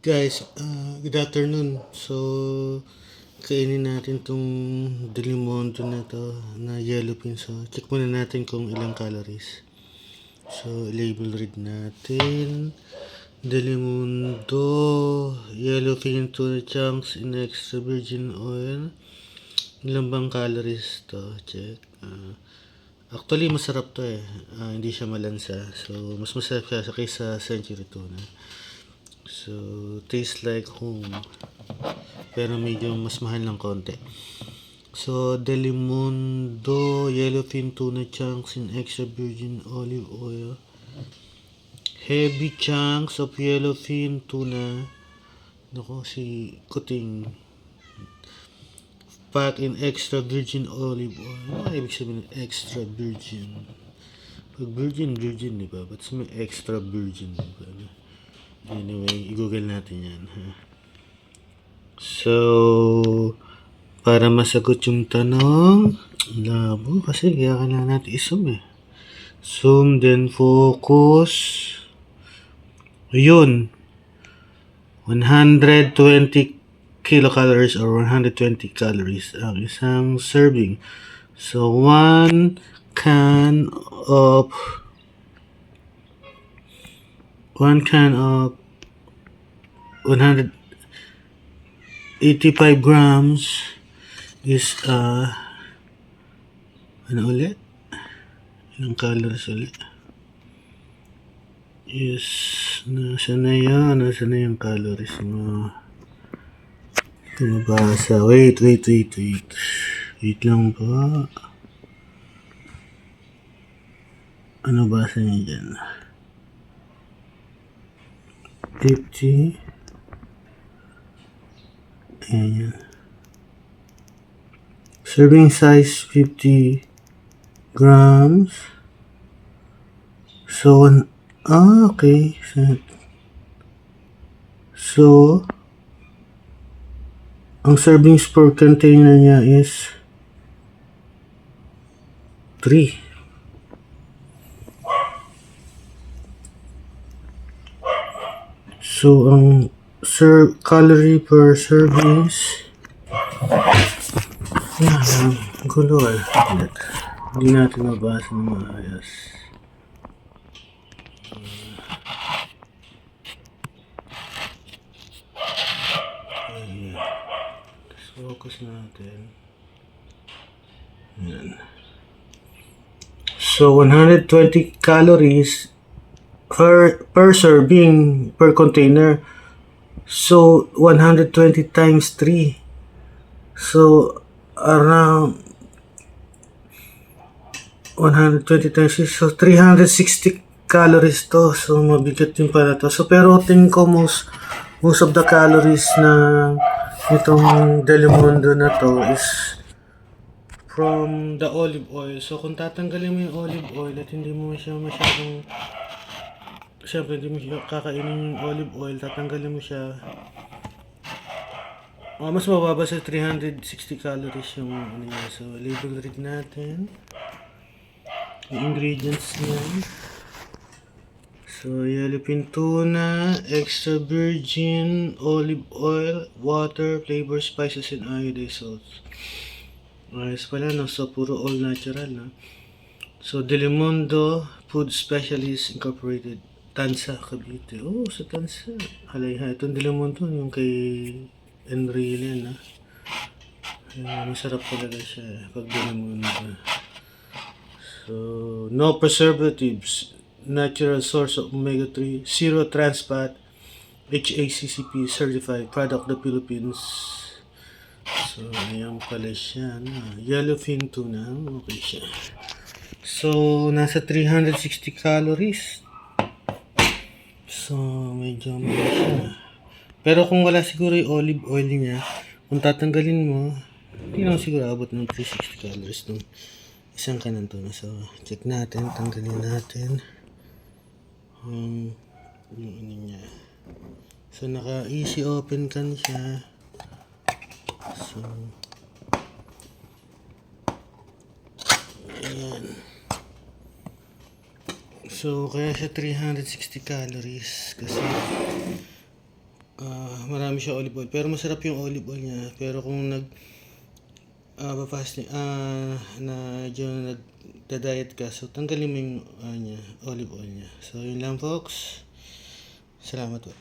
Guys, good afternoon. So, kainin natin tong Delimonto na to na yellow pin. So, check muna natin kung ilang calories. So, label read natin. Delimonto yellow pin tuna chunks in extra virgin oil. Ilang bang calories to? Check. Actually, masarap to eh. Hindi siya malansa. So, mas masarap siya kaysa Century Tuna. So, tastes like home. Pero medyo mas mahal ng konti. So, Delimundo Yellowfin Tuna Chunks in extra virgin olive oil. Heavy chunks of yellowfin tuna. Nako, si Kuting. Packed in extra virgin olive oil. Ano ibig sabihin ng extra virgin? Pag virgin, di ba? Ba't may extra virgin? Diba? Anyway, i-google natin yan. Ha? So, para masagot yung tanong, labo kasi kaya kailangan natin i-zoom eh. Zoom, then focus. Yun. 120 kilocalories or 120 calories ang isang serving. So, one can of 185 grams is ano ulit? Ilang calories ulit? Is nasa na yung calories mo? Ito mabasa. Wait lang po. Ano basa niya dyan? 50. Ayan. Serving size 50 grams. So, okay. So, ang servings per container niya is 3. So, ang calorie per servings gulo eh. Hindi natin mabasa ng maayos. Ayan. Focus natin. Ayan. So, 120 calories per serving per container. So, 120 times 3. So, around 120 times 6. So, 360 calories to. So, mabigat din pala to. So, pero tingin ko most of the calories na itong Delimundo na to is from the olive oil. So, kung tatanggalin mo yung olive oil at hindi mo siya masyadong siyempre, hindi mo siya kakainin yung olive oil, tatanggalin mo siya. Mas mababa sa 360 calories yung ano niya. So, label read natin. Yung ingredients niya. So, yellowfin tuna, extra virgin, olive oil, water, flavor, spices, and iodized salt. Ayos pala, no? So, puro all natural, no? So, Delimundo Food Specialist Incorporated. Tansa, Cavite. Oh, sa Tansa. Halayha. Itong Delimundo, yung kay Enrile, na. Masarap talaga siya pag Delimundo. So, no preservatives. Natural source of omega-3. Zero trans fat. HACCP certified product of the Philippines. So, ayan pala siya. Yellowfin tuna. Okay siya. So, nasa 360 calories. So, medyo mali siya. Pero kung wala siguro yung olive oil niya, kung tatanggalin mo, hindi naman siguro abot ng 360 calories ng isang kanan tuna. So, check natin. Tanggalin natin. Yung ano niya. So, naka-easy open can siya. So, ayan. So, kaya siya 360 calories kasi marami siya olive oil. Pero masarap yung olive oil niya. Pero kung fasting, na medyo nagda-diet ka, so tanggalin mo yung niya, olive oil niya. So yun lang folks. Salamat po.